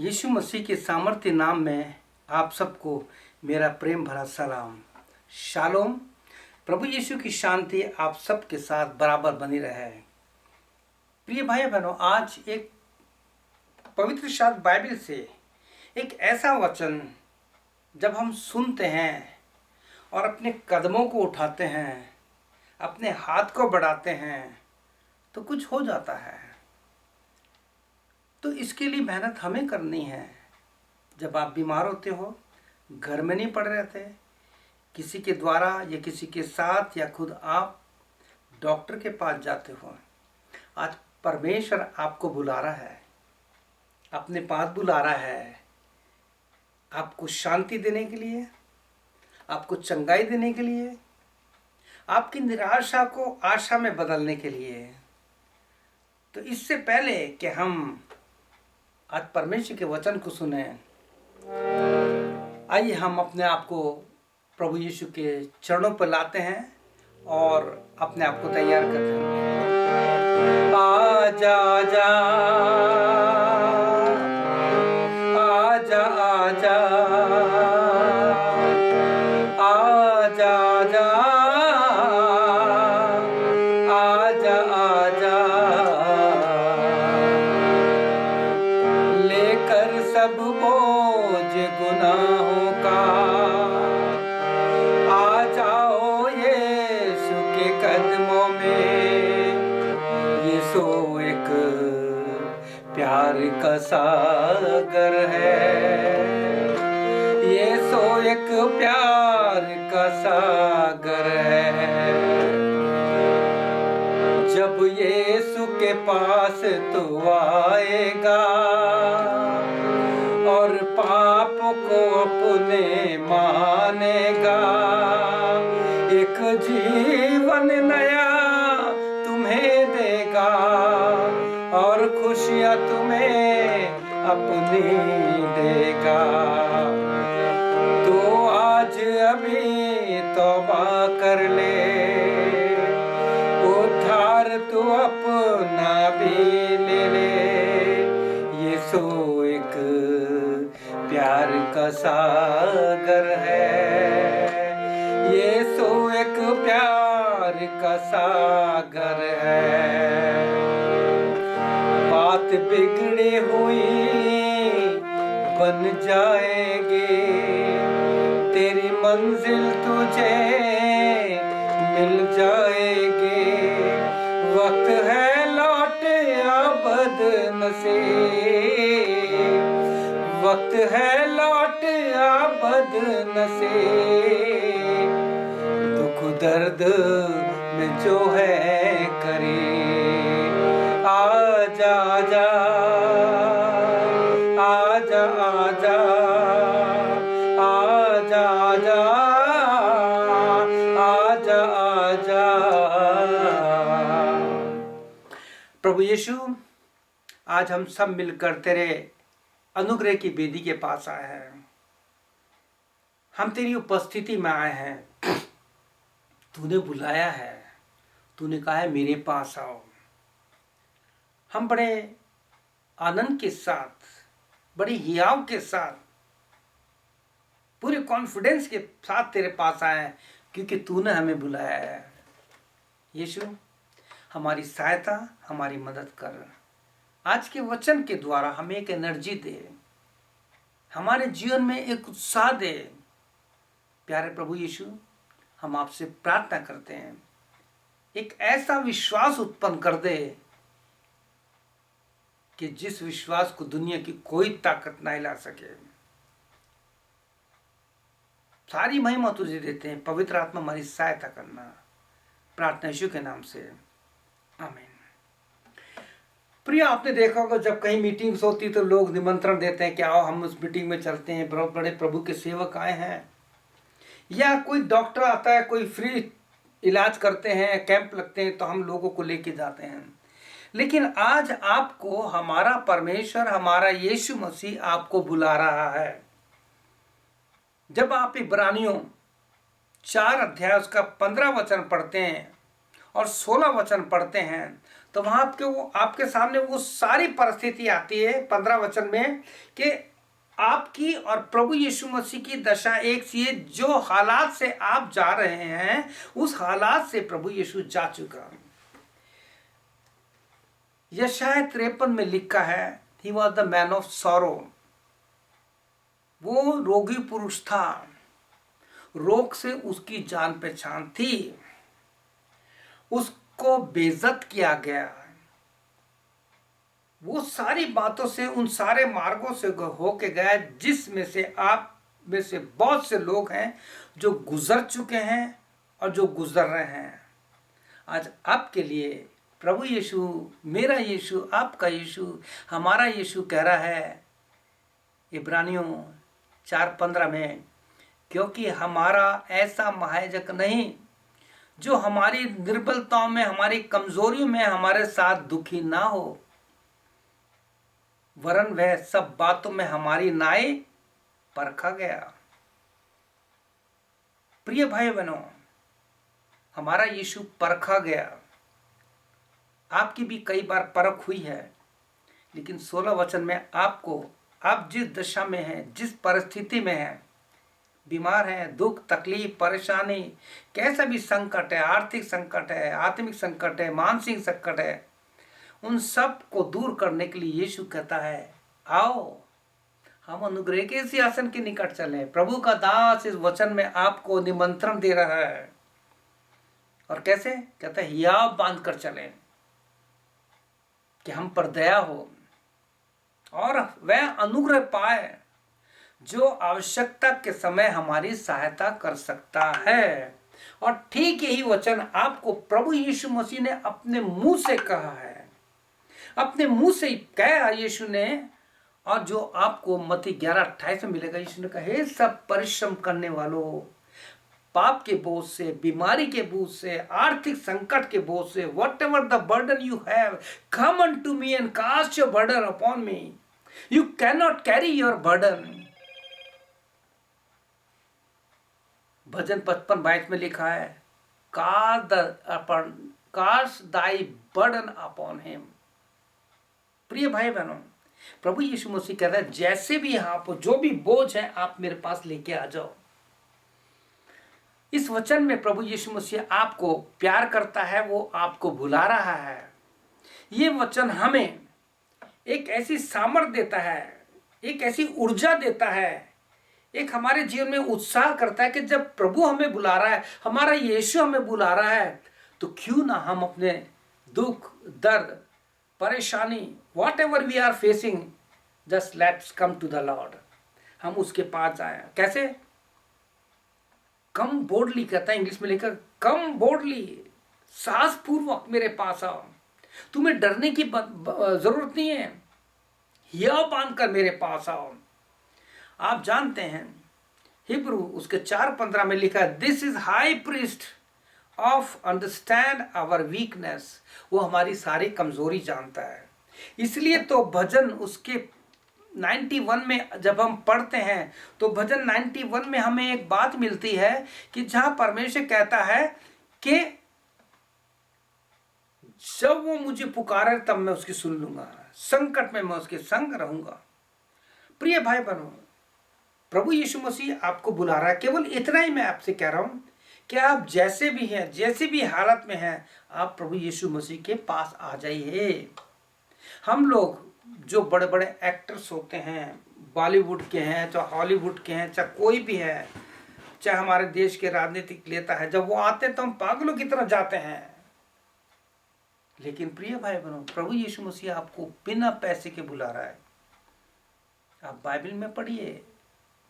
यीशु मसीह के सामर्थ्य नाम में आप सबको मेरा प्रेम भरा सलाम। शालोम। प्रभु यीशु की शांति आप सबके साथ बराबर बनी रहे। प्रिय भाई बहनों, आज एक पवित्र शास्त्र बाइबल से एक ऐसा वचन जब हम सुनते हैं और अपने कदमों को उठाते हैं, अपने हाथ को बढ़ाते हैं, तो कुछ हो जाता है। तो इसके लिए मेहनत हमें करनी है। जब आप बीमार होते हो, घर में नहीं पड़ रहे थे, किसी के द्वारा या किसी के साथ या खुद आप डॉक्टर के पास जाते हो, आज परमेश्वर आपको बुला रहा है, अपने पास बुला रहा है, आपको शांति देने के लिए, आपको चंगाई देने के लिए, आपकी निराशा को आशा में बदलने के लिए। तो इससे पहले कि हम आज परमेश्वर के वचन को सुने, आइए हम अपने आप को प्रभु यीशु के चरणों पर लाते हैं और अपने आप को तैयार करते हैं। आजा आजा आजा आजा आजा आजा आजा लेकर सब बोझ गुनाहों का आ जाओ यीशु के कदमों में। यीशु एक प्यार का सागर है, यीशु एक प्यार का सागर है। जब यीशु के पास तू आएगा और पाप को अपने मानेगा, एक जीवन नया तुम्हें देगा और खुशियाँ तुम्हें अपनी देगा। तो आज अभी तौबा कर ले, उद्धार तू अपना भी ले ले। यीशु एक प्यार का सागर है, यीशु एक प्यार का सागर है। बात बिगड़ी हुई बन जाएगी, तेरी मंजिल तुझे मिल जाएगी। वक्त है लौट आ बदनसीब, वक्त है लौट आ बदनसीब। दुख दर्द में जो है करीब, आजा आजा आजा आजा आजा आजा आजा आजा। प्रभु यीशु, आज हम सब मिलकर तेरे अनुग्रह की वेदी के पास आए हैं। हम तेरी उपस्थिति में आए हैं। तूने बुलाया है, तूने कहा है मेरे पास आओ। हम बड़े आनंद के साथ, बड़ी हियाव के साथ, पूरे कॉन्फिडेंस के साथ तेरे पास आए हैं, क्योंकि तूने हमें बुलाया है। यीशु, हमारी सहायता, हमारी मदद कर। आज के वचन के द्वारा हमें एक एनर्जी दे, हमारे जीवन में एक उत्साह दे। प्यारे प्रभु यीशु, हम आपसे प्रार्थना करते हैं, एक ऐसा विश्वास उत्पन्न कर दे कि जिस विश्वास को दुनिया की कोई ताकत ना हिला सके। सारी महिमा तुझे देते हैं। पवित्र आत्मा हमारी सहायता करना, प्रार्थना यीशु के नाम से, आमीन। प्रिय, आपने देखा होगा जब कहीं मीटिंग्स होती तो लोग निमंत्रण देते हैं कि आओ हम उस मीटिंग में चलते हैं, बहुत बड़े प्रभु के सेवक आए हैं। या कोई डॉक्टर आता है, कोई फ्री इलाज करते हैं, कैंप लगते हैं, तो हम लोगों को लेके जाते हैं। लेकिन आज आपको हमारा परमेश्वर, हमारा यीशु मसीह आपको बुला रहा है। जब आप इब्रानियों 4 अध्याय उसका 15 वचन पढ़ते हैं और 16 वचन पढ़ते हैं, तो वहां आपके सामने वो सारी परिस्थिति आती है 15 वचन में कि आपकी और प्रभु यीशु मसीह की दशा एक सी है। जो हालात से आप जा रहे हैं उस हालात से प्रभु यीशु जा चुका। यशाया 53 में लिखा है, he was the man of sorrow. वो रोगी पुरुष था, रोग से उसकी जान पहचान थी, उसको बेइज्जत किया गया। वो सारी बातों से, उन सारे मार्गों से होके गया जिसमें से आप में से बहुत से लोग हैं जो गुजर चुके हैं और जो गुजर रहे हैं। आज आपके लिए प्रभु यीशु, मेरा यीशु, आपका यीशु, हमारा यीशु कह रहा है इब्रानियों 4:15 में, क्योंकि हमारा ऐसा महायाजक नहीं जो हमारी निर्बलताओं में, हमारी कमजोरियों में हमारे साथ दुखी ना हो, वरन वह सब बातों में हमारी नाई परखा गया। प्रिय भाई बहनों, हमारा यीशु परखा गया। आपकी भी कई बार परख हुई है, लेकिन 16 वचन में आपको, आप जिस दशा में हैं, जिस परिस्थिति में हैं, बीमार हैं, दुख तकलीफ परेशानी, कैसा भी संकट है, आर्थिक संकट है, आत्मिक संकट है, मानसिक संकट है, उन सब को दूर करने के लिए यीशु कहता है, आओ हम अनुग्रह के सिंहासन के निकट चलें। प्रभु का दास इस वचन में आपको निमंत्रण दे रहा है। और कैसे कहता है, हियाव बांध कर चलें कि हम पर दया हो और वह अनुग्रह पाए जो आवश्यकता के समय हमारी सहायता कर सकता है। और ठीक यही वचन आपको प्रभु यीशु मसीह ने अपने मुंह से कहा है, अपने मुंह से कहा यीशु ने। और जो आपको मत्ती 11:28 में मिलेगा, यीशु ने कहा, हे सब परिश्रम करने वालों, पाप के बोझ से, बीमारी के बोझ से, आर्थिक संकट के बोझ से, whatever the burden you have, come unto me and cast your burden upon me, you can not carry your burden. भजन 55:22 में लिखा है, cast thy burden upon him. प्रिय भाई बहनों, प्रभु यीशु मसीह कहता है, जैसे भी आप, जो भी बोझ है आप मेरे पास लेके आ जाओ। इस वचन में प्रभु यीशु मसीह आपको प्यार करता है, वो आपको बुला रहा है। ये वचन हमें एक ऐसी सामर्थ्य देता है, एक ऐसी ऊर्जा देता है, एक हमारे जीवन में उत्साह करता है कि जब प्रभु हमें बुला रहा है, हमारा यीशु हमें बुला रहा है, तो क्यों ना हम अपने दुख, दर्द, परेशानी, whatever we are facing, just let's come to the lord, हम उसके पास जाएं। कैसे? कम बोल्डली कहता है, इंग्लिश में लिखा, कम बोल्डली, साहस पूर्वक मेरे पास आओ, तुम्हें डरने की जरूरत नहीं है, हियाव बांध कर मेरे पास आओ। आप जानते हैं हिब्रू उसके 4:15 में लिखा है, this is high priest of understand our weakness. वो हमारी सारी कमजोरी जानता है। इसलिए तो भजन उसके 91 में जब हम पढ़ते हैं तो भजन 91 में हमें एक बात मिलती है कि जहां परमेश्वर कहता है कि जब वो मुझे पुकारे तब मैं उसकी सुन लूंगा, संकट में मैं उसके संग रहूंगा। प्रिय भाई बहनों, प्रभु यीशु मसीह आपको बुला रहा है। केवल इतना ही मैं आपसे कह रहा हूं कि आप जैसे भी हैं, जैसी भी हालत में हैं, आप प्रभु यीशु मसीह के पास आ जाइए। हम लोग जो बड़े बड़े एक्टर्स होते हैं, बॉलीवुड के हैं, चाहे हॉलीवुड के हैं, चाहे कोई भी है, चाहे हमारे देश के राजनीतिक नेता है, जब वो आते हैं तो हम पागलों की तरह जाते हैं। लेकिन प्रिय भाई बहनों, प्रभु यीशु मसीह आपको बिना पैसे के बुला रहा है। आप बाइबल में पढ़िए,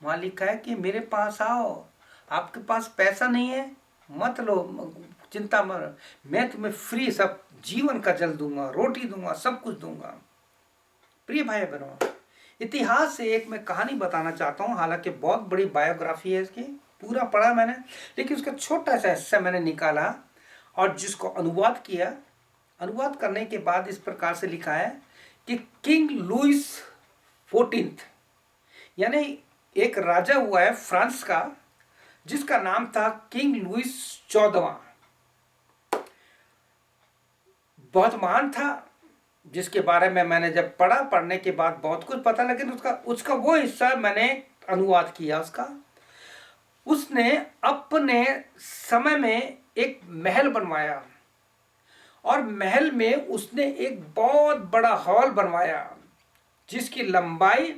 वहां लिखा है कि मेरे पास आओ। आपके पास पैसा नहीं है, मत लो, चिंता मत, मैं तुम्हें फ्री सब जीवन का जल दूंगा, रोटी दूंगा, सब कुछ दूंगा। प्रिय भाई बहनों, इतिहास से एक मैं कहानी बताना चाहता हूँ। हालांकि बहुत बड़ी बायोग्राफी है इसकी, पूरा पढ़ा मैंने, लेकिन उसका छोटा सा हिस्सा मैंने निकाला और जिसको अनुवाद किया। अनुवाद करने के बाद इस प्रकार से लिखा है कि किंग लुइस 14, यानी एक राजा हुआ है फ्रांस का, जिसका नाम था किंग लुइस 14। बहुत महान था, जिसके बारे में मैंने जब पढ़ने के बाद बहुत कुछ पता, लेकिन उसका वो हिस्सा मैंने अनुवाद किया उसका। उसने अपने समय में एक महल बनवाया, और महल में उसने एक बहुत बड़ा हॉल बनवाया जिसकी लंबाई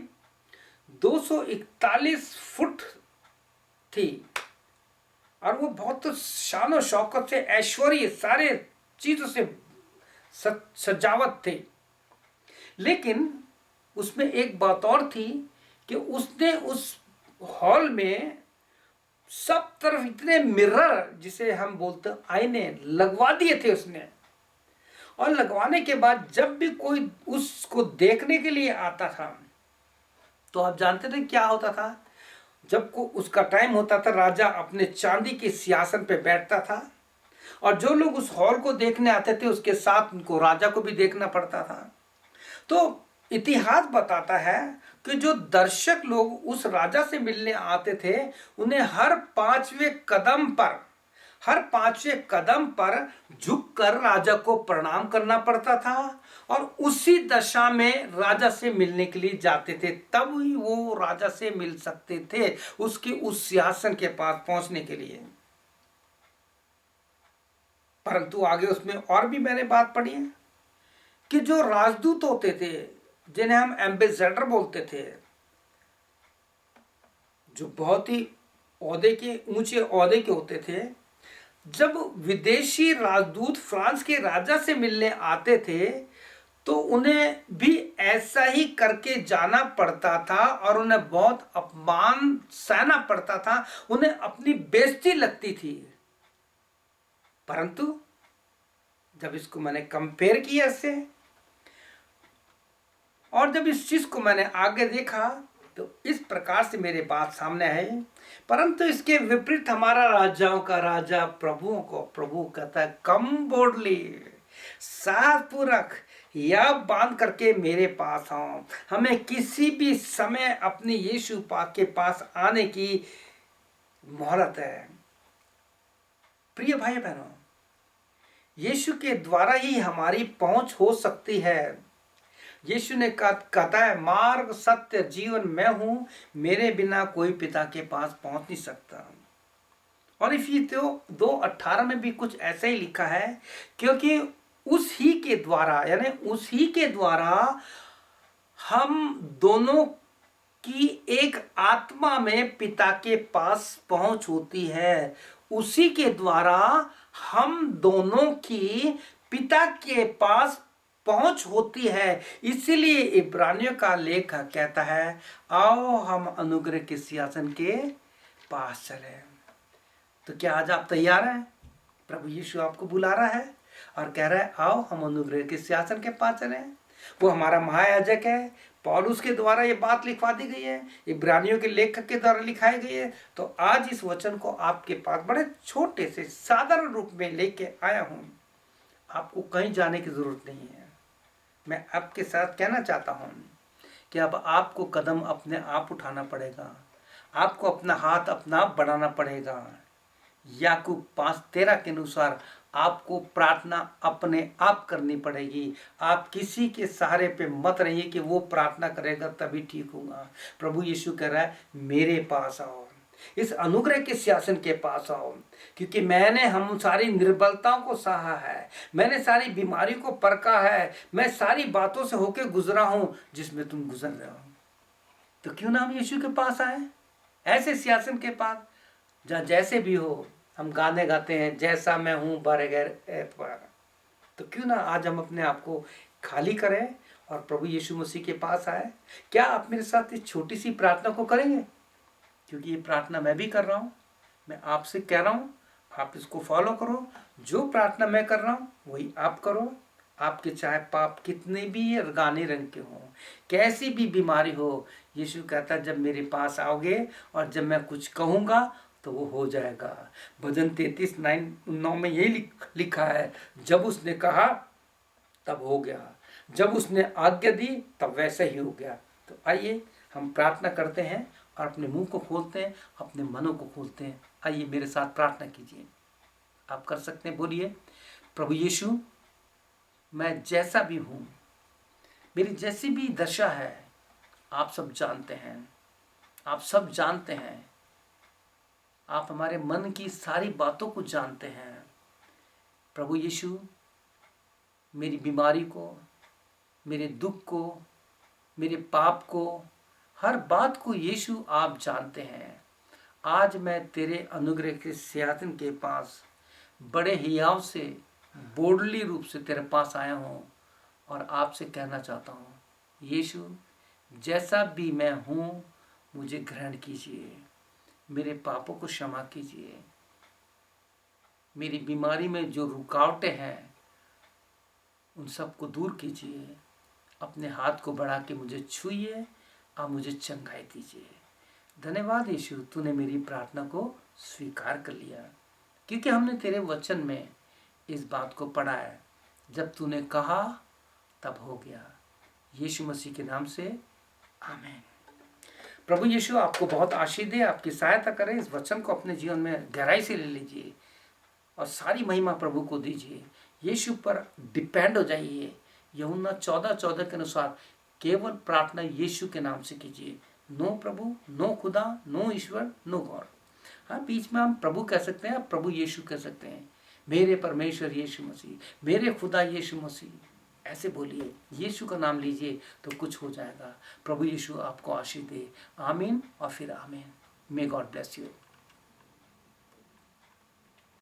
241 फुट थी, और वो बहुत शान और शौकत से, ऐश्वर्य, सारे चीजों से सजावट थे। लेकिन उसमें एक बात और थी कि उसने उस हॉल में सब तरफ इतने मिरर, जिसे हम बोलते हैं आईने, लगवा दिए थे उसने। और लगवाने के बाद जब भी कोई उसको देखने के लिए आता था, तो आप जानते थे क्या होता था? जब को उसका टाइम होता था, राजा अपने चांदी के सिंहासन पे बैठता था, और जो लोग उस हॉल को देखने आते थे उसके साथ उनको राजा को भी देखना पड़ता था। तो इतिहास बताता है कि जो दर्शक लोग उस राजा से मिलने आते थे, उन्हें हर पांचवें कदम पर झुककर राजा को प्रणाम करना पड़ता था, और उसी दशा में राजा से मिलने के लिए जाते थे, तब ही वो राजा से मिल सकते थे उसके उस सिंहासन के पास पहुंचने के लिए। परंतु आगे उसमें और भी मैंने बात पढ़ी है कि जो राजदूत होते थे, जिन्हें हम एम्बेसडर बोलते थे, जो बहुत ही ऊंचे ओहदे के होते थे, जब विदेशी राजदूत फ्रांस के राजा से मिलने आते थे, तो उन्हें भी ऐसा ही करके जाना पड़ता था, और उन्हें बहुत अपमान सहना पड़ता था, उन्हें अपनी बेइज्जती लगती थी। परंतु जब इसको मैंने कंपेयर किया इससे, और जब इस चीज को मैंने आगे देखा, तो इस प्रकार से मेरे बात सामने आई। परंतु इसके विपरीत हमारा राजाओं का राजा प्रभुओं को प्रभु कहता है, कम बोल्डली, साहसपूर्वक या बांध करके मेरे पास आओ। हमें किसी भी समय अपने यीशु पाक के पास आने की मोहलत है। प्रिय भाई बहनों, यीशु के द्वारा ही हमारी पहुंच हो सकती है। यीशु ने कहता है, मार्ग, सत्य, जीवन मैं हूं, मेरे बिना कोई पिता के पास पहुंच नहीं सकता। और इफिसियों 2:18 में भी कुछ ऐसा ही लिखा है, क्योंकि उसी के द्वारा, यानी उसी के द्वारा हम दोनों की एक आत्मा में पिता के पास पहुंच होती है। उसी के द्वारा हम दोनों की पिता के पास पहुंच होती है। इसीलिए इब्रानियों का लेखक कहता है, आओ हम अनुग्रह के सिंहासन के पास चले। तो क्या आज आप तैयार हैं? प्रभु यीशु आपको बुला रहा है और कह रहा है, आओ हम अनुग्रह के सिंहासन के पास चले। वो हमारा महायाजक है, पौलुस के द्वारा ये बात लिखवा दी गई है, इब्रानियों के लेखक के द्वारा लिखाई गई है। तो आज इस वचन को आपके पास बड़े छोटे से साधारण रूप में लेके आया हूं। आपको कहीं जाने की जरूरत नहीं है। मैं आपके साथ कहना चाहता हूं कि अब आपको कदम अपने आप उठाना पड़ेगा, आपको अपना हाथ अपना बढ़ाना पड़ेगा। याकूब 5:13 के अनुसार आपको प्रार्थना अपने आप करनी पड़ेगी। आप किसी के सहारे पे मत रहिए कि वो प्रार्थना करेगा तभी ठीक होगा। प्रभु यीशु कह रहा है, मेरे पास आओ, इस अनुग्रह के सिंहासन के पास आओ, क्योंकि मैंने हम सारी निर्बलताओं को सहा है, मैंने सारी बीमारी को परखा है, मैं सारी बातों से होकर गुजरा हूं जिसमें तुम गुजर रहे हो। तो क्यों ना हम यीशु के पास आए, ऐसे सिंहासन के पास, जहाँ जैसे भी हो। हम गाने गाते हैं, जैसा मैं हूँ बगैर एतबार। तो क्यों ना आज हम अपने आप को खाली करें और प्रभु यीशु मसीह के पास आए। क्या आप मेरे साथ इस छोटी सी प्रार्थना को करेंगे? क्योंकि ये प्रार्थना मैं भी कर रहा हूँ, मैं आपसे कह रहा हूँ, आप इसको फॉलो करो। जो प्रार्थना मैं कर रहा हूँ वही आप करो। आपके चाहे पाप कितने भी अरगाने रंग के हों, कैसी भी बीमारी हो, यीशु कहता है, जब मेरे पास आओगे और जब मैं कुछ कहूँगा तो वो हो जाएगा। भजन 33:9 में यही लिखा है, जब उसने कहा तब हो गया, जब उसने आज्ञा दी तब वैसा ही हो गया। तो आइए हम प्रार्थना करते हैं और अपने मुंह को खोलते हैं, अपने मनों को खोलते हैं। आइए मेरे साथ प्रार्थना कीजिए। आप कर सकते हैं, बोलिए, प्रभु यीशु मैं जैसा भी हूँ, मेरी जैसी भी दशा है, आप सब जानते हैं। आप सब जानते हैं। आप हमारे मन की सारी बातों को जानते हैं। प्रभु यीशु, मेरी बीमारी को, मेरे दुख को, मेरे पाप को, हर बात को यीशु आप जानते हैं। आज मैं तेरे अनुग्रह के सिंहासन के पास बड़े हियाव से, बोल्डली रूप से तेरे पास आया हूँ और आपसे कहना चाहता हूँ, यीशु जैसा भी मैं हूँ मुझे ग्रहण कीजिए, मेरे पापों को क्षमा कीजिए, मेरी बीमारी में जो रुकावटें हैं उन सबको दूर कीजिए, अपने हाथ को बढ़ा के मुझे छूइए और मुझे चंगाई दीजिए। धन्यवाद यीशु, तूने मेरी प्रार्थना को स्वीकार कर लिया, क्योंकि हमने तेरे वचन में इस बात को पढ़ा है, जब तूने कहा तब हो गया। यीशु मसीह के नाम से आमीन। प्रभु यीशु आपको बहुत आशीष दे, आपकी सहायता करे। इस वचन को अपने जीवन में गहराई से ले लीजिए और सारी महिमा प्रभु को दीजिए। यीशु पर डिपेंड हो जाइए। यूहन्ना 14:14 के अनुसार केवल प्रार्थना यीशु के नाम से कीजिए। नो प्रभु, नो खुदा, नो ईश्वर, नो गॉड। हाँ, बीच में हम प्रभु कह सकते हैं, प्रभु यीशु कह सकते हैं। मेरे परमेश्वर यीशु मसीह, मेरे खुदा यीशु मसीह, ऐसे बोलिए, यीशु का नाम लीजिए तो कुछ हो जाएगा। प्रभु यीशु आपको आशीष दे। आमीन और फिर आमीन। May God bless you.